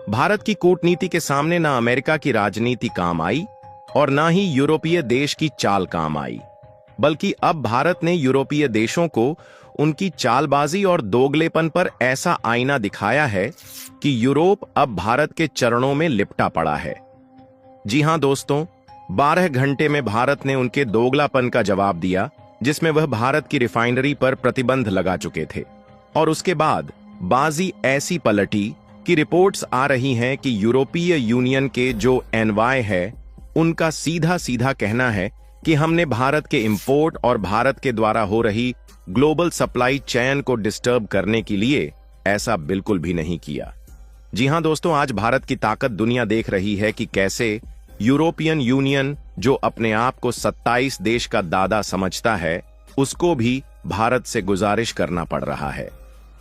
भारत की कूटनीति के सामने ना अमेरिका की राजनीति काम आई और ना ही यूरोपीय देश की चाल काम आई, बल्कि अब भारत ने यूरोपीय देशों को उनकी चालबाजी और दोगलेपन पर ऐसा आईना दिखाया है कि यूरोप अब भारत के चरणों में लिपटा पड़ा है। जी हां दोस्तों, 12 घंटे में भारत ने उनके दोगलापन का जवाब दिया, जिसमें वह भारत की रिफाइनरी पर प्रतिबंध लगा चुके थे। और उसके बाद बाजी ऐसी पलटी कि रिपोर्ट्स आ रही हैं कि यूरोपीय यूनियन के जो एनवाय है, उनका सीधा सीधा कहना है कि हमने भारत के इंपोर्ट और भारत के द्वारा हो रही ग्लोबल सप्लाई चेन को डिस्टर्ब करने के लिए ऐसा बिल्कुल भी नहीं किया। जी हां दोस्तों, आज भारत की ताकत दुनिया देख रही है कि कैसे यूरोपियन यूनियन, जो अपने आप को 27 देश का दादा समझता है, उसको भी भारत से गुजारिश करना पड़ रहा है।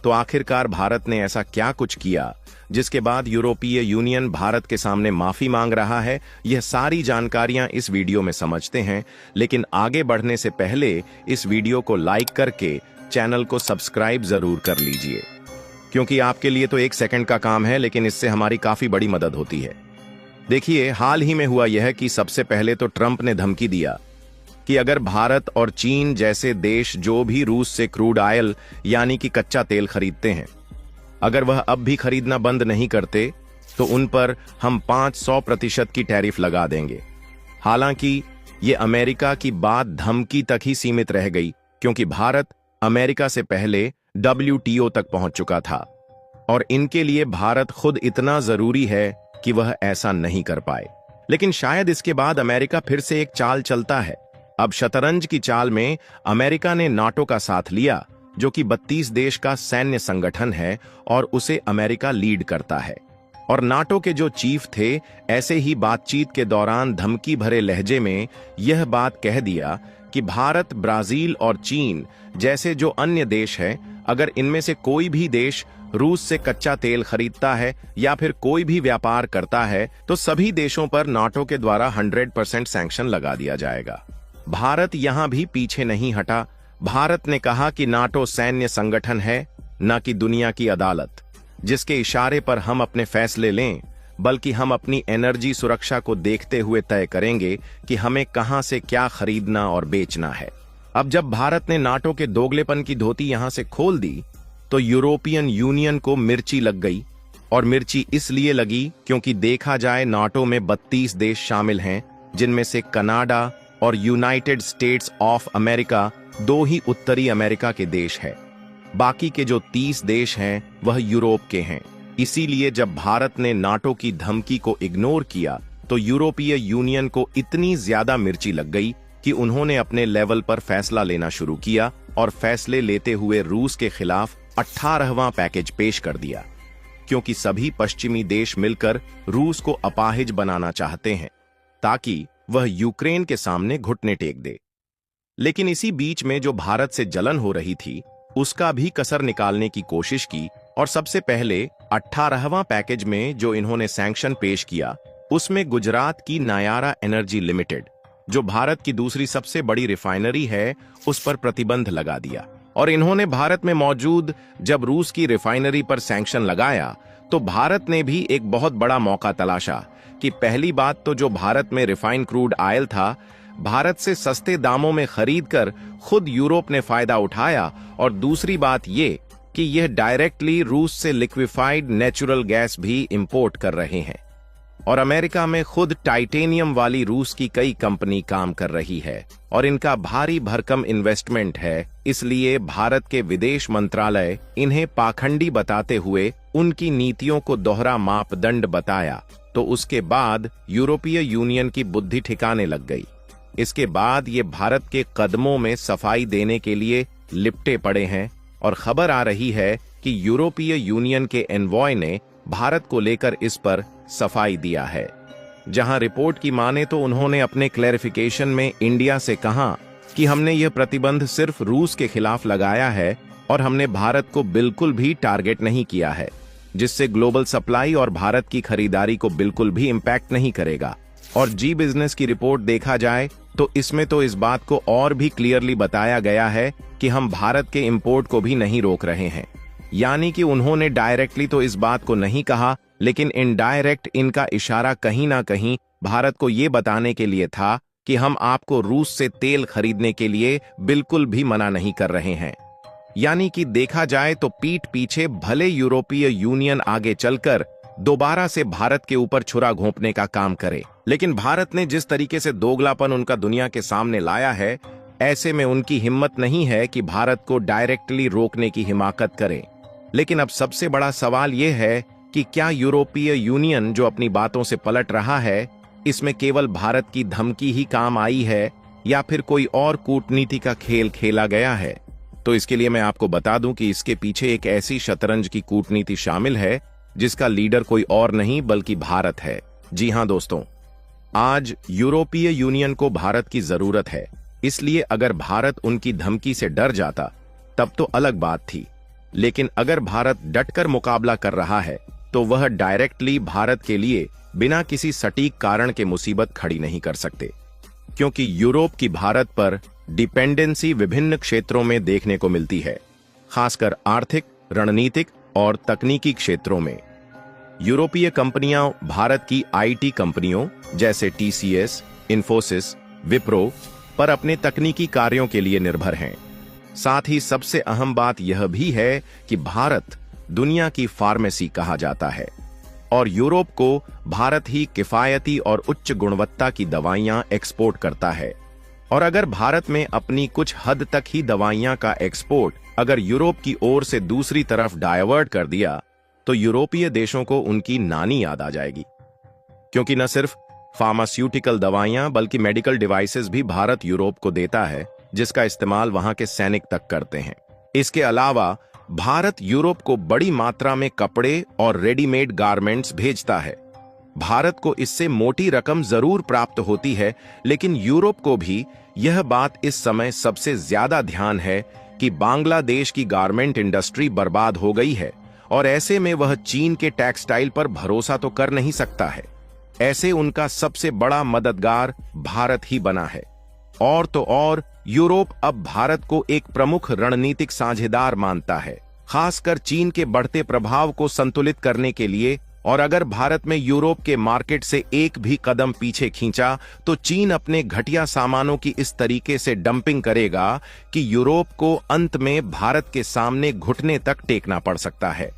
तो आखिरकार भारत ने ऐसा क्या कुछ किया जिसके बाद यूरोपीय यूनियन भारत के सामने माफी मांग रहा है? यह सारी जानकारियां इस वीडियो में समझते हैं, लेकिन आगे बढ़ने से पहले इस वीडियो को लाइक करके चैनल को सब्सक्राइब जरूर कर लीजिए, क्योंकि आपके लिए तो 1 सेकंड का काम है, लेकिन इससे हमारी काफी बड़ी मदद होती है। देखिए, हाल ही में हुआ यह कि सबसे पहले तो ट्रंप ने धमकी दिया कि अगर भारत और चीन जैसे देश जो भी रूस से क्रूड ऑयल यानी कि कच्चा तेल खरीदते हैं, अगर वह अब भी खरीदना बंद नहीं करते तो उन पर हम 500% की टैरिफ लगा देंगे। हालांकि ये अमेरिका की बात धमकी तक ही सीमित रह गई, क्योंकि भारत अमेरिका से पहले WTO तक पहुंच चुका था और इनके लिए भारत खुद इतना जरूरी है कि वह ऐसा नहीं कर पाए। लेकिन शायद इसके बाद अमेरिका फिर से एक चाल चलता है। अब शतरंज की चाल में अमेरिका ने नाटो का साथ लिया, जो कि 32 देश का सैन्य संगठन है और उसे अमेरिका लीड करता है। और नाटो के जो चीफ थे, ऐसे ही बातचीत के दौरान धमकी भरे लहजे में यह बात कह दिया कि भारत, ब्राजील और चीन जैसे जो अन्य देश हैं, अगर इनमें से कोई भी देश रूस से कच्चा तेल खरीदता है या फिर कोई भी व्यापार करता है, तो सभी देशों पर नाटो के द्वारा 100% सैंक्शन लगा दिया जाएगा। भारत यहां भी पीछे नहीं हटा। भारत ने कहा कि नाटो सैन्य संगठन है, न कि दुनिया की अदालत, जिसके इशारे पर हम अपने फैसले लें, बल्कि हम अपनी एनर्जी सुरक्षा को देखते हुए तय करेंगे कि हमें कहां से क्या खरीदना और बेचना है। अब जब भारत ने नाटो के दोगलेपन की धोती यहां से खोल दी, तो यूरोपियन यूनियन को मिर्ची लग गई। और मिर्ची इसलिए लगी क्योंकि देखा जाए नाटो में 32 देश शामिल हैं, जिनमें से कनाडा और यूनाइटेड स्टेट्स ऑफ अमेरिका 2 ही उत्तरी अमेरिका के देश हैं। बाकी के जो 30 देश हैं वह यूरोप के हैं। इसीलिए जब भारत ने नाटो की धमकी को इग्नोर किया, तो यूरोपीय यूनियन को इतनी ज्यादा मिर्ची लग गई कि उन्होंने अपने लेवल पर फैसला लेना शुरू किया और फैसले लेते हुए रूस के खिलाफ 18वां पैकेज पेश कर दिया, क्योंकि सभी पश्चिमी देश मिलकर रूस को अपाहिज बनाना चाहते हैं ताकि वह यूक्रेन के सामने घुटने टेक दे। लेकिन इसी बीच में जो भारत से जलन हो रही थी, उसका भी कसर निकालने की कोशिश की और सबसे पहले 18वां पैकेज में जो इन्होंने सैंक्शन पेश किया, उसमें गुजरात की नायारा एनर्जी लिमिटेड, जो भारत की दूसरी सबसे बड़ी रिफाइनरी है, उस पर प्रतिबंध लगा दिया। और इन्होंने भारत में मौजूद जब रूस की रिफाइनरी पर सैंक्शन लगाया, तो भारत ने भी एक बहुत बड़ा मौका तलाशा कि पहली बात तो जो भारत में रिफाइंड क्रूड ऑयल था, भारत से सस्ते दामों में खरीदकर खुद यूरोप ने फायदा उठाया, और दूसरी बात ये कि यह डायरेक्टली रूस से लिक्विफाइड नेचुरल गैस भी इंपोर्ट कर रहे हैं। और अमेरिका में खुद टाइटेनियम वाली रूस की कई कंपनी काम कर रही है और इनका भारी भरकम इन्वेस्टमेंट है। इसलिए भारत के विदेश मंत्रालय इन्हें पाखंडी बताते हुए उनकी नीतियों को दोहरा मापदंड बताया, तो उसके बाद यूरोपीय यूनियन की बुद्धि ठिकाने लग गई। इसके बाद ये भारत के कदमों में सफाई देने के लिए लिपटे पड़े हैं और खबर आ रही है कि यूरोपीय यूनियन के एनवॉय ने भारत को लेकर इस पर सफाई दिया है। जहां रिपोर्ट की माने तो उन्होंने अपने क्लैरिफिकेशन में इंडिया से कहा कि हमने यह प्रतिबंध सिर्फ रूस के खिलाफ लगाया है और हमने भारत को बिल्कुल भी टारगेट नहीं किया है, जिससे ग्लोबल सप्लाई और भारत की खरीदारी को बिल्कुल भी इंपैक्ट नहीं करेगा। और जी बिजनेस की रिपोर्ट देखा जाए तो इसमें तो इस बात को और भी क्लियरली बताया गया है कि हम भारत के इंपोर्ट को भी नहीं रोक रहे हैं। यानी कि उन्होंने डायरेक्टली तो इस बात को नहीं कहा लेकिन इनडायरेक्ट इनका इशारा कहीं ना कहीं भारत को यह बताने के लिए था कि हम आपको रूस से तेल खरीदने के लिए बिल्कुल भी मना नहीं कर रहे हैं। यानी कि देखा जाए तो पीठ पीछे भले यूरोपीय यूनियन आगे चलकर दोबारा से भारत के ऊपर छुरा घोंपने का काम करे, लेकिन भारत ने जिस तरीके से दोगलापन उनका दुनिया के सामने लाया है, ऐसे में उनकी हिम्मत नहीं है कि भारत को डायरेक्टली रोकने की हिमाकत करे। लेकिन अब सबसे बड़ा सवाल यह है कि क्या यूरोपीय यूनियन जो अपनी बातों से पलट रहा है, इसमें केवल भारत की धमकी ही काम आई है या फिर कोई और कूटनीति का खेल खेला गया है? तो इसके लिए मैं आपको बता दूं कि इसके पीछे एक ऐसी शतरंज की कूटनीति शामिल है जिसका लीडर कोई और नहीं बल्कि भारत है। जी हां दोस्तों, आज यूरोपीय यूनियन को भारत की जरूरत है, इसलिए अगर भारत उनकी धमकी से डर जाता तब तो अलग बात थी, लेकिन अगर भारत डटकर मुकाबला कर रहा है तो वह डायरेक्टली भारत के लिए बिना किसी सटीक कारण के मुसीबत खड़ी नहीं कर सकते, क्योंकि यूरोप की भारत पर डिपेंडेंसी विभिन्न क्षेत्रों में देखने को मिलती है, खासकर आर्थिक, रणनीतिक और तकनीकी क्षेत्रों में। यूरोपीय कंपनियां भारत की आईटी कंपनियों जैसे टीसीएस, इन्फोसिस, विप्रो पर अपने तकनीकी कार्यों के लिए निर्भर हैं। साथ ही सबसे अहम बात यह भी है कि भारत दुनिया की फार्मेसी कहा जाता है और यूरोप को भारत ही किफायती और उच्च गुणवत्ता की दवाइयां एक्सपोर्ट करता है। और अगर भारत में अपनी कुछ हद तक ही दवाइयां का एक्सपोर्ट अगर यूरोप की ओर से दूसरी तरफ डायवर्ट कर दिया तो यूरोपीय देशों को उनकी नानी याद आ जाएगी, क्योंकि न सिर्फ फार्मास्यूटिकल दवाइयां बल्कि मेडिकल डिवाइसेस भी भारत यूरोप को देता है, जिसका इस्तेमाल वहां के सैनिक तक करते हैं। इसके अलावा भारत यूरोप को बड़ी मात्रा में कपड़े और रेडीमेड गारमेंट्स भेजता है। भारत को इससे मोटी रकम जरूर प्राप्त होती है, लेकिन यूरोप को भी यह बात इस समय सबसे ज्यादा ध्यान है कि बांग्लादेश की गारमेंट इंडस्ट्री बर्बाद हो गई है और ऐसे में वह चीन के टेक्सटाइल पर भरोसा तो कर नहीं सकता है। ऐसे उनका सबसे बड़ा मददगार भारत ही बना है। और तो और यूरोप अब भारत को एक प्रमुख रणनीतिक साझेदार मानता है, खासकर चीन के बढ़ते प्रभाव को संतुलित करने के लिए। और अगर भारत में यूरोप के मार्केट से एक भी कदम पीछे खींचा तो चीन अपने घटिया सामानों की इस तरीके से डंपिंग करेगा कि यूरोप को अंत में भारत के सामने घुटने तक टेकना पड़ सकता है।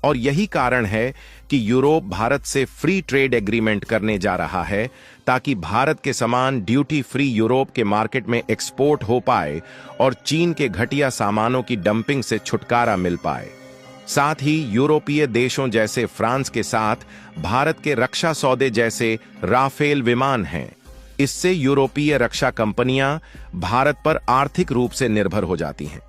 और यही कारण है कि यूरोप भारत से फ्री ट्रेड एग्रीमेंट करने जा रहा है, ताकि भारत के सामान ड्यूटी फ्री यूरोप के मार्केट में एक्सपोर्ट हो पाए और चीन के घटिया सामानों की डंपिंग से छुटकारा मिल पाए। साथ ही यूरोपीय देशों जैसे फ्रांस के साथ भारत के रक्षा सौदे जैसे राफेल विमान हैं। इससे यूरोपीय रक्षा कंपनियां भारत पर आर्थिक रूप से निर्भर हो जाती हैं।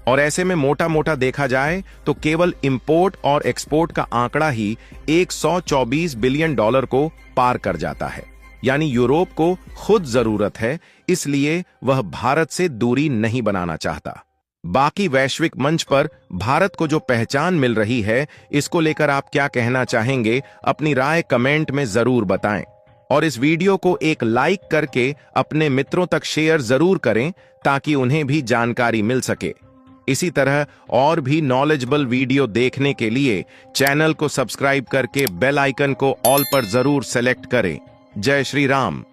और ऐसे में मोटा मोटा देखा जाए तो केवल इंपोर्ट और एक्सपोर्ट का आंकड़ा ही 124 बिलियन डॉलर को पार कर जाता है। यानी यूरोप को खुद जरूरत है, इसलिए वह भारत से दूरी नहीं बनाना चाहता। बाकी वैश्विक मंच पर भारत को जो पहचान मिल रही है, इसको लेकर आप क्या कहना चाहेंगे? अपनी राय कमेंट में जरूर बताएं और इस वीडियो को एक लाइक करके अपने मित्रों तक शेयर जरूर करें, ताकि उन्हें भी जानकारी मिल सके। इसी तरह और भी नॉलेजेबल वीडियो देखने के लिए चैनल को सब्सक्राइब करके बेल आइकन को ऑल पर जरूर सेलेक्ट करें। जय श्री राम।